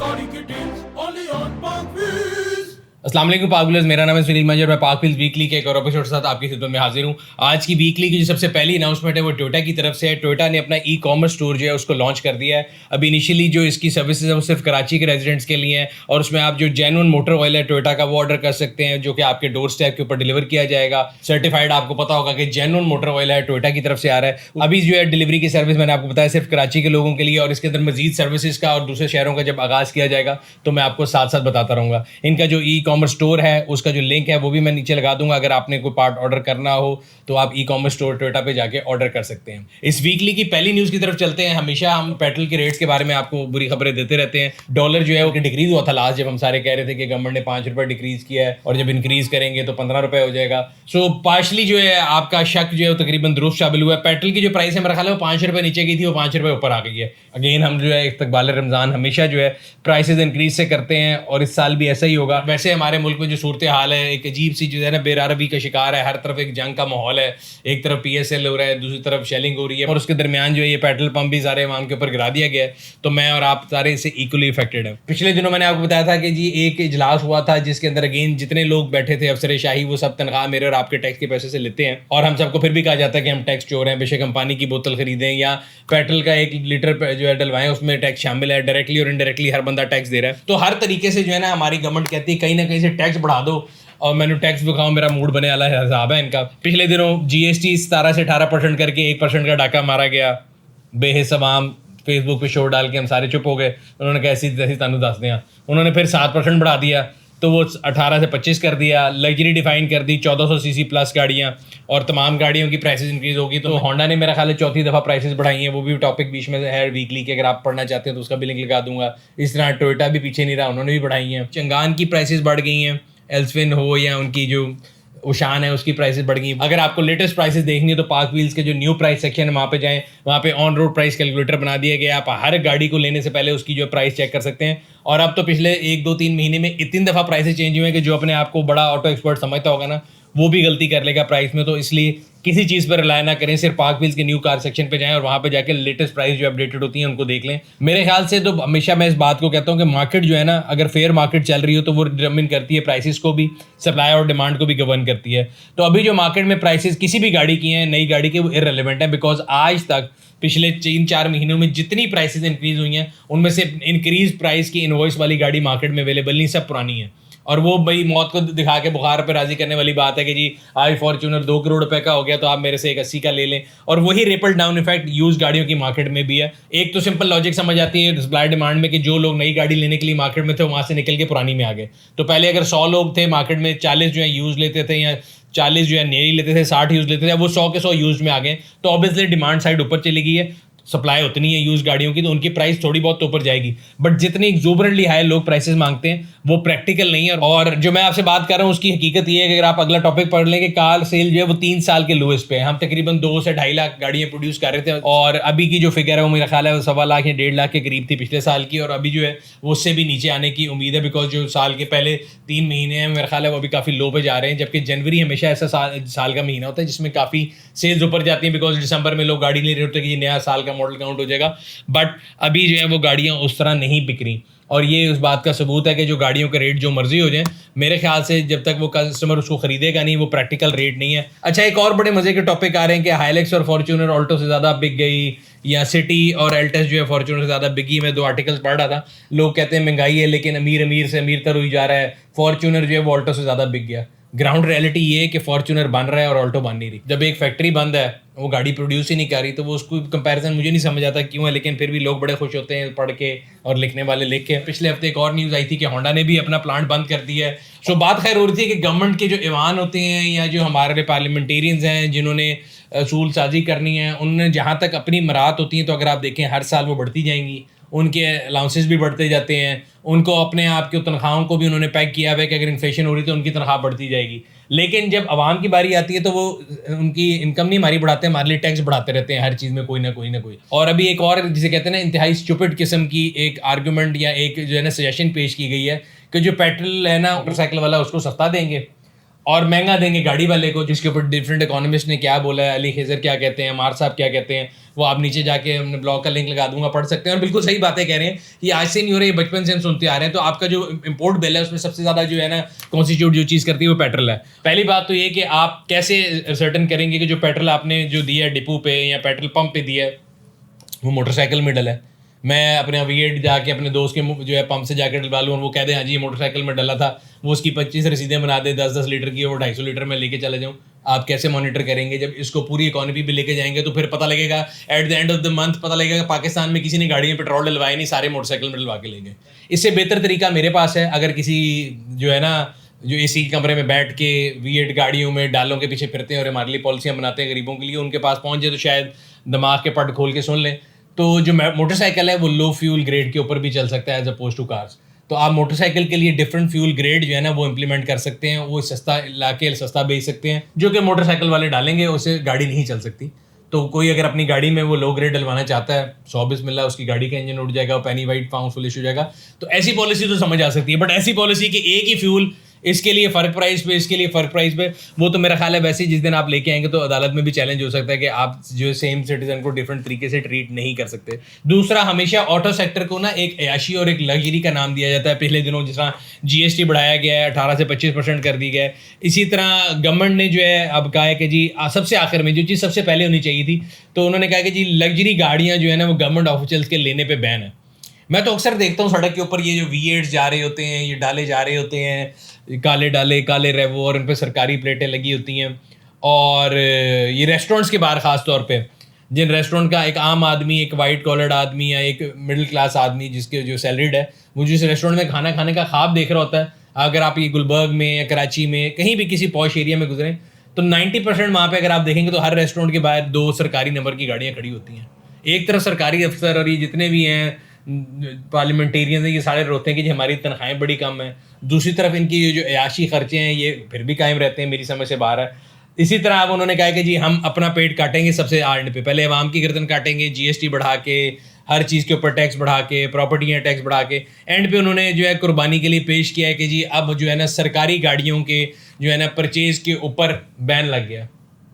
Sorry kittens, only on Parkwiz. अस्सलाम वालेकुम पाकविलर्स, मेरा नाम है सुनील मंजर। मैं पाकविल्स वीकली के एक और एपिसोड के साथ आपकी खिदमत में हाजिर हूँ। आज की वीकली की जो सबसे पहली अनाउंसमेंट है वो टोयोटा की तरफ से है। टोयोटा ने अपना ई कॉमर्स स्टोर जो है उसको लॉन्च कर दिया है। अभी इनिशियली जो इसकी सर्विसेज है वो सिर्फ कराची के रेजिडेंट्स के लिए है और उसमें आप जो जेन्युइन मोटर ऑयल है टोयोटा का वो ऑर्डर कर सकते हैं, जो कि आपके डोर स्टेप के ऊपर डिलीवर किया जाएगा। सर्टिफाइड आपको पता होगा कि जेन्युइन मोटर ऑयल है, टोयोटा की तरफ से आ रहा है। अभी जो है डिलीवरी की सर्विस मैंने आपको बताया सिर्फ कराची के लोगों के लिए, और इसके अंदर मजीद सर्विसेज का और दूसरे शहरों का जब आगाज़ किया जाएगा तो मैं आपको साथ साथ बताता रहूँगा। इनका जो ई कॉमर्स स्टोर है उसका जो लिंक है वो भी मैं नीचे लगा दूंगा। अगर आपने कोई पार्ट ऑर्डर करना हो तो आप ई कॉमर्स स्टोर टोयोटा पे जाके ऑर्डर कर सकते हैं। इस वीकली की पहली न्यूज़ की तरफ चलते हैं। हमेशा हम पेट्रोल के रेट्स के बारे में आपको बुरी खबरें देते रहते हैं। डॉलर जो है वो डिक्रीज हुआ था लास्ट, जब हम सारे कह रहे थे कि गवर्नमेंट ने 5 रुपये डिक्रीज किया है और जब इंक्रीज करेंगे तो 15 रुपये हो जाएगा। सो पार्शली जो है आपका शक जो है वो तकरीबन दुरुस्त साबित हुआ है। पेट्रोल की जो प्राइस है मेरा ख्याल है वो 5 रुपये नीचे गई थी, वो 5 रुपये ऊपर आ गई है। अगेन हम जो है इस्तकबाल रमज़ान हमेशा जो है प्राइसेस इंक्रीज से करते हैं और इस साल भी ऐसा ही होगा। वैसे हमारे मुल्क में जो सूरत हाल है एक अजीब सी जो है ना बेरारबी का शिकार है। हर तरफ एक जंग का माहौल है, एक तरफ PSL हो रहा है, दूसरी तरफ शेलिंग हो रही है और उसके दरमियान जो है ये पेट्रोल पंप भी सारे अवाम के ऊपर गिरा दिया गया है। तो मैं और आप सारे इससे इक्वली इफेक्टेड है। पिछले दिनों मैंने आपको बताया था कि जी एक इजलास हुआ था जिसके अंदर अगेन जितने लोग बैठे थे अफसर शाही वो सब तनख्वाह मेरे और आपके टैक्स के पैसे से लेते हैं और हम सबको फिर भी कहा जाता है कि हम टैक्स चोर हैं। बेशक हम पानी की बोतल खरीदें या पेट्रोल का 1 लीटर जो है डलवाएं उसमें टैक्स शामिल है। डायरेक्टली और इनडायरेक्टली हर बंदा टैक्स दे रहा है। तो हर तरीके से जो है ना हमारी गवर्नमेंट कहती है कहीं ना कहीं से टैक्स बढ़ा दो और मैंने टैक्स दिखाऊँ, मेरा मूड बने वाला हिसाब है इनका। पिछले दिनों GST 17 से 18% करके 1% का डाका मारा गया। बेहिसाब फेसबुक पे शो डाल के हम सारे चुप हो गए। उन्होंने कहा ऐसी तैसी तानू दस दिया। उन्होंने फिर 7% बढ़ा दिया तो वो 18 से 25 कर दिया। लग्जरी डिफाइन कर दी 1400 सीसी प्लस गाड़ियाँ और तमाम गाड़ियों की प्राइसेस इंक्रीज होगी। तो होंडा ने मेरा ख्याल है चौथी दफ़ा प्राइसेस बढ़ाई हैं। वो भी टॉपिक बीच में है वीकली के, अगर आप पढ़ना चाहते हैं तो उसका भी लिंक लगा दूंगा। इस तरह टोयोटा भी पीछे नहीं रहा, उन्होंने भी बढ़ाई हैं। चंगान की प्राइसेस बढ़ गई हैं, एल्सविन हो या उनकी जो उशान है उसकी प्राइसेस बढ़ गई। अगर आपको लेटेस्ट प्राइसेस देखनी है तो पार्क व्हील्स के जो न्यू प्राइस सेक्शन है वहाँ पे जाएं। वहाँ पे ऑन रोड प्राइस कैलकुलेटर बना दिया गया। आप हर गाड़ी को लेने से पहले उसकी जो प्राइस चेक कर सकते हैं। और अब तो पिछले 1-2-3 महीने में इतनी दफ़ा प्राइसेस चेंज हुए हैं कि जो अपने आप को बड़ा ऑटो एक्सपर्ट समझता होगा ना वो भी गलती कर लेगा प्राइस में। तो इसलिए किसी चीज़ पर रिलाय ना करें, सिर्फ पार्क व्हील्स के न्यू कार सेक्शन पे जाएं और वहाँ पे जाके लेटेस्ट प्राइस जो अपडेटेड होती हैं उनको देख लें। मेरे ख्याल से तो हमेशा मैं इस बात को कहता हूँ कि मार्केट जो है ना अगर फेयर मार्केट चल रही हो तो वो डिटरमिन करती है प्राइसेस को भी, सप्लाई और डिमांड को भी गवर्न करती है। तो अभी जो मार्केट में प्राइसेस किसी भी गाड़ी की हैं, नई गाड़ी के, वो इररिलेवेंट है। बिकॉज आज तक पिछले 3-4 महीनों में जितनी प्राइसेस इंक्रीज हुई हैं उनमें से इंक्रीज प्राइस की इनवॉइस वाली गाड़ी मार्केट में अवेलेबल नहीं, सब पुरानी है। और वो भाई मौत को दिखा के बुखार पे राजी करने वाली बात है कि जी आज फॉर्च्यूनर 2 करोड़ रुपए का हो गया तो आप मेरे से 180 का ले लें। और वही रिपल डाउन इफेक्ट यूज गाड़ियों की मार्केट में भी है। एक तो सिंपल लॉजिक समझ आती है सप्लाई डिमांड में कि जो लोग नई गाड़ी लेने के लिए मार्केट में थे वहाँ से निकल के पुरानी में आ गए। तो पहले अगर 100 लोग थे मार्केट में, 40 जो है यूज लेते थे या 40 जो है नई लेते थे, 60 यूज लेते थे, वो 100 के 100 यूज में आ गए। तो ऑब्वियसली डिमांड साइड ऊपर चली गई है, सप्लाई उतनी है यूज गाड़ियों की तो उनकी प्राइस थोड़ी बहुत तो ऊपर जाएगी। बट जितनी एक्सोबरेंटली हाई लोग प्राइसेस मांगते हैं वो प्रैक्टिकल नहीं है। और जो मैं आपसे बात कर रहा हूँ उसकी हकीकत ये है कि अगर आप अगला टॉपिक पढ़ लें कि कार सेल जो है वो 3 साल के लोएस्ट पे है। हम तकरीबन 2 से 2.5 लाख गाड़ियाँ प्रोड्यूस कर रहे थे और अभी की जो फिगर है वो मेरा ख्याल है 1.25 लाख या 1.5 लाख के करीब थी पिछले साल की, और अभी जो है वो उससे भी नीचे आने की उम्मीद है। बिकॉज जो साल के पहले 3 महीने हैं मेरा ख्याल है वो अभी काफ़ी लो पे जा रहे हैं, जबकि जनवरी हमेशा ऐसा साल का महीना होता है जिसमें काफ़ी सेल्स ऊपर जाती हैं। बिकॉज दिसंबर में लोग गाड़ी ले रहे होते हैं कि नया साल का मॉडल काउंट हो जाएगा। बट अभी जो है वो गाड़ियां उस तरह नहीं बिक रही और ये उस बात का सबूत है कि जो गाड़ियों के रेट जो मर्जी हो जाए, मेरे ख्याल से जब तक वो कस्टमर उसको खरीदेगा नहीं वो प्रैक्टिकल रेट नहीं है। अच्छा, एक और बड़े मजे के टॉपिक आ रहे हैं कि हाइलेक्स और फॉर्च्यूनर ऑल्टो से ज़्यादा बिक गई या सिटी और एल्टस जो है फॉर्च्यूनर से ज़्यादा बिकी। मैं 2 आर्टिकल्स पढ़ रहा था, लोग कहते हैं महंगाई है लेकिन अमीर से अमीर तर हुई जा रहा है, फॉर्च्यूनर जो है वो ऑल्टो से ज़्यादा बिक गया। ग्राउंड रियलिटी ये है कि फॉर्च्यूनर बन रहा है और ऑल्टो बन नहीं रही। जब एक फैक्ट्री बंद है वो गाड़ी प्रोड्यूस ही नहीं कर रही तो वो उसको कंपैरिजन मुझे नहीं समझ आता क्यों है, लेकिन फिर भी लोग बड़े खुश होते हैं पढ़ के और लिखने वाले लिख के। पिछले हफ्ते एक और न्यूज़ आई थी कि होंडा ने भी अपना प्लांट बंद कर दिया है। सो बात खैर हो रही थी कि गवर्नमेंट के जो ईवान होते हैं या जो हमारे पार्लियामेंटेरियंस हैं जिन्होंने असूल साजी करनी है, उनने जहाँ तक अपनी मराहत होती हैं तो अगर आप देखें हर साल वो बढ़ती जाएंगी, उनके अलाउंसेस भी बढ़ते जाते हैं, उनको अपने आप की तनख्वाहों को भी उन्होंने पैक किया हुआ है कि अगर इन्फ्लेशन हो रही तो उनकी तनख्वाह बढ़ती जाएगी। लेकिन जब आवाम की बारी आती है तो वो उनकी इनकम नहीं हमारी बढ़ाते, हमारे लिए टैक्स बढ़ाते रहते हैं हर चीज़ में कोई ना कोई। और अभी एक और जिसे कहते हैं ना इंतहाई स्टूपिड किस्म की एक आर्गूमेंट या एक जो है ना सजेशन पेश की गई है कि जो पेट्रोल है ना मोटरसाइकिल वाला उसको सस्ता देंगे और महंगा देंगे गाड़ी वाले को, जिसके ऊपर डिफरेंट इकोनॉमिस्ट ने क्या बोला है, अली खिजर क्या कहते हैं, मार साहब क्या कहते हैं, वो आप नीचे जाके हमने ब्लॉग का लिंक लगा दूंगा, पढ़ सकते हैं। और बिल्कुल सही बातें कह रहे हैं, ये आज से नहीं हो रहा है, बचपन से हम सुनते आ रहे हैं। तो आपका जो इंपोर्ट बिल है उसमें सबसे ज़्यादा जो है ना कॉन्स्टिट्यूट जो चीज़ करती है वो पेट्रोल है। पहली बात तो ये कि आप कैसे सर्टन करेंगे कि जो पेट्रोल आपने जो दिया है डिपो पे या पेट्रोल पंप पे दिया है वो मोटरसाइकिल में डला है। मैं अपने V8 जाके अपने दोस्त के जो है पंप से जाकर डलवा लूँ और वो कह दें हाँ जी ये मोटरसाइकिल में डला था, वो उसकी 25 रसीदें बना दे 10-10 लीटर की, वो 250 लीटर में लेके चले जाऊँ। आप कैसे मॉनिटर करेंगे? जब इसको पूरी इकोनॉमी भी लेके जाएंगे तो फिर पता लगेगा at the end of the month, पता लगेगा पाकिस्तान में किसी ने गाड़ी में पेट्रोल डलवाया नहीं, सारे मोटरसाइकिल में डलवा के ले गए। इससे बेहतर तरीका मेरे पास है, अगर किसी जो है ना जो एसी कमरे में बैठ के V8 गाड़ियों में डालों के पीछे फिरते हैं और हमारे लिए पॉलिसियाँ बनाते हैं गरीबों के लिए, उनके पास पहुँचे तो शायद दिमाग के पट खोल के सुन लें। तो जो मोटरसाइकिल है वो लो फ्यूल ग्रेड के ऊपर भी चल सकता है एज अपोज टू कार्स। तो आप मोटरसाइकिल के लिए डिफरेंट फ्यूल ग्रेड जो है ना वो इम्प्लीमेंट कर सकते हैं, वो सस्ता लाके सस्ता बेच सकते हैं, जो कि मोटरसाइकिल वाले डालेंगे उससे गाड़ी नहीं चल सकती। तो कोई अगर अपनी गाड़ी में वो लो ग्रेड डलवाना चाहता है, 100 बिस्मिल्लाह, उसकी गाड़ी का इंजन उड़ जाएगा, पैनी वाइट पाउंड फुलिश हो जाएगा। तो ऐसी पॉलिसी तो समझ आ सकती है, बट ऐसी पॉलिसी कि एक ही फ्यूल इसके लिए फ़र्क प्राइस पे, इसके लिए फ़र्क प्राइस पे, वो तो मेरा ख्याल है वैसे ही जिस दिन आप लेके आएंगे तो अदालत में भी चैलेंज हो सकता है कि आप जो सेम सिटीजन को डिफरेंट तरीके से ट्रीट नहीं कर सकते। दूसरा, हमेशा ऑटो सेक्टर को ना एक अयाशी और एक लग्जरी का नाम दिया जाता है। पिछले दिनों जिस तरह GST बढ़ाया गया है, 18 से 25% कर दी गया है, इसी तरह गवर्नमेंट ने जो है अब कहा है कि जी सबसे आखिर में जो चीज़ सबसे पहले होनी चाहिए थी, तो उन्होंने कहा कि जी लग्जरी गाड़ियाँ जो है ना वो गवर्नमेंट ऑफिशियल्स के लेने पर बैन है। मैं तो अक्सर देखता हूँ सड़क के ऊपर ये जो V8 जा रहे होते हैं, ये डाले जा रहे होते हैं, काले डाले काले रेवो, और उन पर सरकारी प्लेटें लगी होती हैं। और ये रेस्टोरेंट्स के बाहर ख़ास तौर पे, जिन रेस्टोरेंट का एक आम आदमी, एक वाइट कॉलर्ड आदमी या एक मिडिल क्लास आदमी जिसके जो सैलरीड है, वो जिस रेस्टोरेंट में खाना खाने का ख्वाब देख रहा होता है, अगर आप ये गुलबर्ग में या कराची में कहीं भी किसी पॉश एरिया में गुजरें तो 90% वहाँ पर अगर आप देखेंगे तो हर रेस्टोरेंट के बाहर 2 सरकारी नंबर की गाड़ियाँ खड़ी होती हैं। एक तरफ सरकारी अफसर और ये जितने भी हैं पार्लियामेंटेरियन, ये सारे रोते हैं कि जी हमारी तनख्वाहें बड़ी कम है। दूसरी तरफ इनकी ये जो अयाशी खर्चे हैं ये फिर भी कायम रहते हैं, मेरी समझ से बाहर है। इसी तरह अब उन्होंने कहा कि जी हम अपना पेट काटेंगे सबसे एंड पे, पहले अवाम की गर्दन काटेंगे, GST बढ़ा के, हर चीज़ के ऊपर टैक्स बढ़ा के, प्रॉपर्टी टैक्स बढ़ा के, एंड पे उन्होंने जो है कुर्बानी के लिए पेश किया है कि जी अब जो है ना सरकारी गाड़ियों के जो है ना परचेज़ के ऊपर बैन लग गया।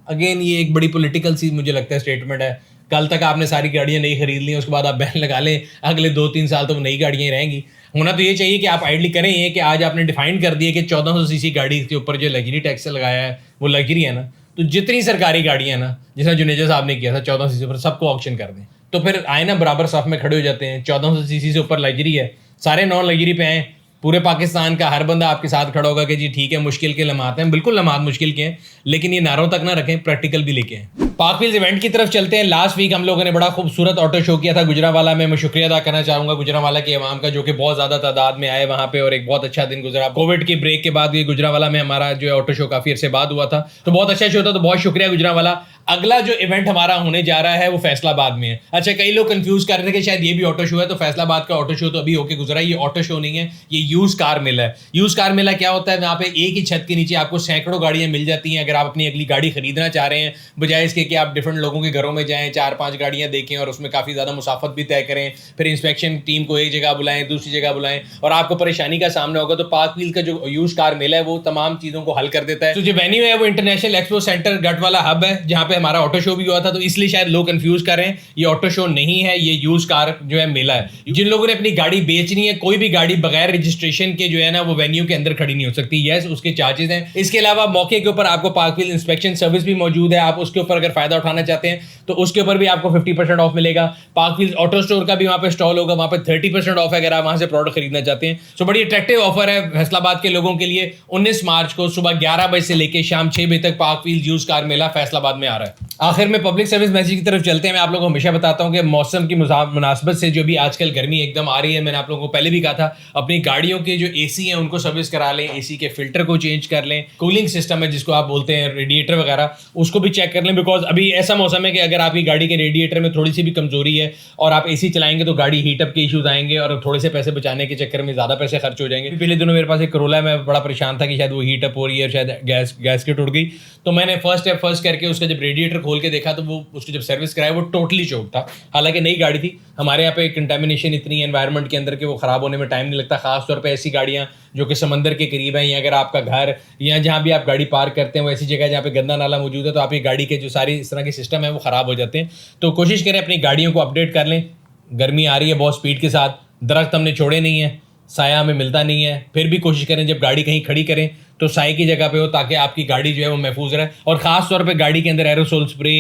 अगेन ये एक बड़ी पॉलिटिकल सी मुझे लगता है स्टेटमेंट है। कल तक आपने सारी गाड़ियाँ नहीं खरीद ली, उसके बाद आप बैन लगा लें, अगले 2-3 साल तो वो नई गाड़ियाँ ही रहेंगी। होना तो ये चाहिए कि आप आइडली करें ये कि आज आपने डिफाइन कर दिया कि 1400 सीसी गाड़ी के ऊपर जो लग्जरी टैक्स लगाया है वो लग्जरी है ना, तो जितनी सरकारी गाड़ियाँ ना, जैसा जुनेजा साहब ने किया था 1400 सीसी पर, सबको ऑक्शन कर दें। तो फिर आए ना बराबर साफ में खड़े हो जाते हैं। 1400 सीसी से ऊपर लग्जरी है, सारे नॉन लग्जरी पे आए, पूरे पाकिस्तान का हर बंदा आपके साथ खड़ा होगा कि जी ठीक है मुश्किल के लम्हात हैं, बिल्कुल लम्हात मुश्किल के हैं, लेकिन ये नारों तक ना रखें, प्रैक्टिकल भी लेके आएं। पाक व्हील्स इवेंट की तरफ चलते हैं। लास्ट वीक हम लोगों ने बड़ा खूबसूरत ऑटो शो किया था गुजरांवाला में। मैं शुक्रिया अदा करना चाहूँगा गुजरांवाला के अवाम का, जो कि बहुत ज़्यादा तादाद में आए वहाँ पे और एक बहुत अच्छा दिन गुजरा। कोविड के ब्रेक के बाद ये गुजरांवाला में हमारा जो है ऑटो शो काफ़ी अरसे बाद हुआ था, तो बहुत अच्छा शो था, तो बहुत शुक्रिया गुजरांवाला। अगला जो इवेंट हमारा होने जा रहा है वो फैसलाबाद में है। अच्छा, कई लोग कंफ्यूज कर रहे थे कि शायद ये भी ऑटो शो है, तो फैसलाबाद का ऑटो शो तो अभी होके गुजरा। ये ऑटो शो नहीं है, ये यूज कार मेला है। यूज कार मेला क्या होता है? वहाँ पे एक ही छत के नीचे आपको सैकड़ों गाड़ियाँ मिल जाती हैं। अगर आप अपनी अगली गाड़ी खरीदना चाह रहे हैं, बजाय इसके कि आप डिफरेंट लोगों के घरों में जाएं, 4-5 गाड़ियाँ देखें और उसमें काफ़ी ज़्यादा मुसाफत भी तय करें, फिर इंस्पेक्शन टीम को एक जगह बुलाएं, दूसरी जगह बुलाएं और आपको परेशानी का सामना होगा, तो पाक व्हील का जो यूज कार मेला है वो तमाम चीज़ों को हल कर देता है। तो जो वेन्यू है वो international expo centre Gatwala hub है, जहाँ पे हमारा ऑटो शो भी हुआ था, तो इसलिए शायद लोग कंफ्यूज कर रहे हैं। ये ऑटो शो नहीं है, ये यूज कार जो है मेला है। जिन लोगों ने अपनी गाड़ी बेचनी है, कोई भी गाड़ी बगैर रजिस्ट्रेशन के जो है ना वो वेन्यू के अंदर खड़ी नहीं हो सकती। यस, उसके चार्जेस हैं। इसके अलावा मौके के ऊपर आपको पाक व्हील इंस्पेक्शन सर्विस भी मौजूद है। आप उसके ऊपर अगर फायदा उठाना चाहते हैं तो उसके ऊपर भी आपको 50% ऑफ मिलेगा। पाक व्हील ऑटो स्टोर का भी वहाँ पे स्टॉल होगा, वहाँ पे 30% ऑफ है अगर आप वहाँ से प्रोडक्ट खरीदना चाहते हैं। तो बड़ी अट्रैक्टिव ऑफर है फैसलाबाद के लोगों के लिए। 19 मार्च को सुबह 11 बजे से लेकर शाम 6 बजे तक पाक व्हील यूज कार मेला फैसलाबाद में आ रहा है। आखिर में पब्लिक सर्विस मैसेज की तरफ चलते हैं। मैं आप लोगों को हमेशा बताता हूं कि मौसम की मुनासबत से जो भी आजकल गर्मी एकदम आ रही है, मैंने आप लोगों को पहले भी कहा था, अपनी गाड़ियों के जो एसी हैं उनको सर्विस करा लें, एसी के फिल्टर को चेंज कर लें, कूलिंग सिस्टम है जिसको आप बोलते हैं रेडिएटर वगैरह, उसको भी चेक कर लें। बिकॉज अभी ऐसा मौसम है कि अगर आपकी गाड़ी के रेडिएटर में थोड़ी सी भी कमजोरी है और आप एसी चलाएंगे तो गाड़ी हीटअप के इशूज आएंगे और थोड़े से पैसे बचाने के चक्कर में ज़्यादा पैसे खर्च हो जाएंगे। पिछले दिनों मेरे पास एक करोला है, मैं बड़ा परेशान था कि शायद वो हीटअप हो रही है, शायद गैस की टूट गई। तो मैंने फर्स्ट स्टेप फर्स्ट करके उसका जब रेडिएटर खोल के देखा तो वो उसने जब सर्विस कराया वो टोटली चोक था। हालांकि नई गाड़ी थी, हमारे यहाँ पे कंटेमिनेशन इतनी है एनवायरनमेंट के अंदर कि वो ख़राब होने में टाइम नहीं लगता, खासतौर पे ऐसी गाड़ियाँ जो कि समंदर के करीब हैं, या अगर आपका घर या जहाँ भी आप गाड़ी पार्क करते हैं वो ऐसी जगह जहाँ पे गंदा नाला मौजूद है, तो आपकी गाड़ी के जो सारी इस तरह के सिस्टम है वो ख़राब हो जाते हैं। तो कोशिश करें अपनी गाड़ियों को अपडेट कर लें। गर्मी आ रही है बहुत स्पीड के साथ, दरख्त हमने छोड़े नहीं है, साया हमें मिलता नहीं है, फिर भी कोशिश करें जब गाड़ी कहीं खड़ी करें तो साए की जगह पे हो, ताकि आपकी गाड़ी जो है वो महफूज रहे। और ख़ास तौर पे गाड़ी के अंदर एरोसोल स्प्रे,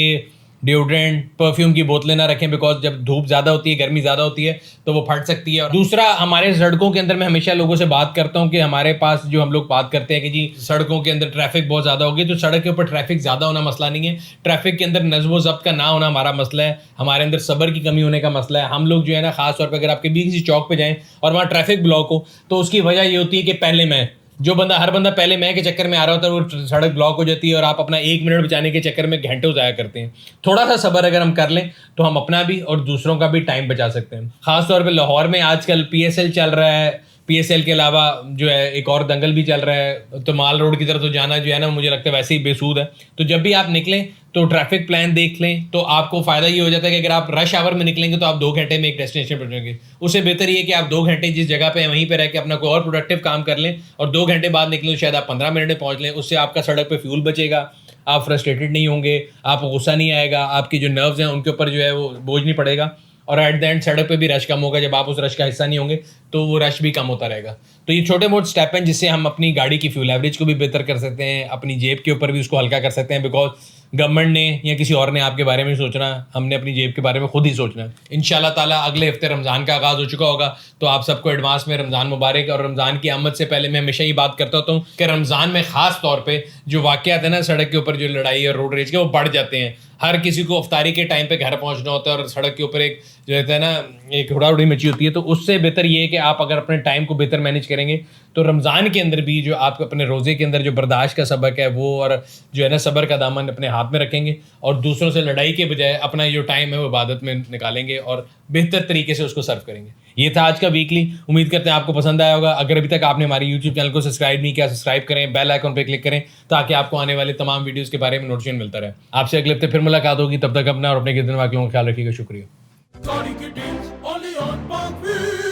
डिओड्रेंट, परफ्यूम की बोतलें ना रखें, बिकॉज जब धूप ज़्यादा होती है, गर्मी ज़्यादा होती है तो वो फट सकती है। और दूसरा, हमारे सड़कों के अंदर मैं हमेशा लोगों से बात करता हूँ कि हमारे पास जो हम लोग बात करते हैं कि जी सड़कों के अंदर ट्रैफिक बहुत ज़्यादा होगी, तो सड़क के ऊपर ट्रैफिक ज़्यादा होना मसला नहीं है, ट्रैफिक के अंदर नज़्म व ज़ब्त का ना होना हमारा मसला है, हमारे अंदर सब्र की कमी होने का मसला है। हम लोग जो है ना, खास तौर पर अगर आपके भी किसी चौक पर जाएँ और वहाँ ट्रैफिक ब्लॉक हो तो उसकी वजह ये होती है कि पहले मैं हर बंदा पहले मैं के चक्कर में आ रहा होता है, वो सड़क ब्लॉक हो जाती है और आप अपना 1 मिनट बचाने के चक्कर में घंटों ज़ाया करते हैं। थोड़ा सा सब्र अगर हम कर लें तो हम अपना भी और दूसरों का भी टाइम बचा सकते हैं। खासतौर पे लाहौर में आजकल PSL चल रहा है, PSL के अलावा जो है एक और दंगल भी चल रहा है, तो माल रोड की तरफ तो जाना जो है ना, मुझे लगता है वैसे ही बेसूद है। तो जब भी आप निकलें तो ट्रैफिक प्लान देख लें, तो आपको फ़ायदा ये हो जाता है कि अगर आप रश आवर में निकलेंगे तो आप 2 घंटे में एक डेस्टिनेशन पर पहुंचेंगे। उससे बेहतर ये कि आप 2 घंटे जिस जगह पे वहीं पे रह के अपना कोई और प्रोडक्टिव काम कर लें और 2 घंटे बाद निकलें तो शायद आप 15 मिनट में पहुंच लें। उससे आपका सड़क पे फ्यूल बचेगा, आप फ्रस्ट्रेटेड नहीं होंगे, आपको गुस्सा नहीं आएगा, आपकी जो नर्व्स हैं उनके ऊपर जो है वो बोझ नहीं पड़ेगा, और एट द एंड सड़क पे भी रश कम होगा। जब आप उस रश का हिस्सा नहीं होंगे तो वो रश भी कम होता रहेगा। तो ये छोटे मोटे स्टेप हैं जिससे हम अपनी गाड़ी की फ्यूल एवरेज को भी बेहतर कर सकते हैं, अपनी जेब के ऊपर भी उसको हल्का कर सकते हैं, बिकॉज गवर्नमेंट ने या किसी और ने आपके बारे में सोचना, हमने अपनी जेब के बारे में खुद ही सोचना है। इंशाल्लाह ताला अगले हफ्ते रमज़ान का आगाज़ हो चुका होगा, तो आप सबको एडवांस में रमज़ान मुबारक। और रमज़ान की आमद से पहले मैं हमेशा ये बात करता होता हूँ कि रमज़ान में ख़ास तौर पे जो वाक़यात है ना सड़क के ऊपर, जो लड़ाई और रोड रेज के, वो बढ़ जाते हैं। हर किसी को अफ्तारी के टाइम पे घर पहुंचना होता है और सड़क के ऊपर एक जो रहता है ना, एक हुड़ाहुड़ी मची होती है। तो उससे बेहतर ये है कि आप अगर अपने टाइम को बेहतर मैनेज करेंगे तो रमज़ान के अंदर भी जो आप अपने रोज़े के अंदर जो बर्दाश्त का सबक है वो, और जो है ना सब्र का दामन अपने हाथ में रखेंगे और दूसरों से लड़ाई के बजाय अपना जो टाइम है वो इबादत में निकालेंगे और बेहतर तरीके से उसको सर्व करेंगे। ये था आज का वीकली, उम्मीद करते हैं आपको पसंद आया होगा। अगर अभी तक आपने हमारे यूट्यूब चैनल को सब्सक्राइब नहीं किया, सब्सक्राइब करें, बेल आइकन पर क्लिक करें ताकि आपको आने वाले तमाम वीडियोज़ के बारे में नोटिफिकेशन मिलता रहे। आपसे अगले हफ्ते फिर मुलाकात होगी, तब तक अपना और अपने कितने वाक्यों का ख्याल रखिएगा। शुक्रिया। Gaudi Kittens, only on Parkville.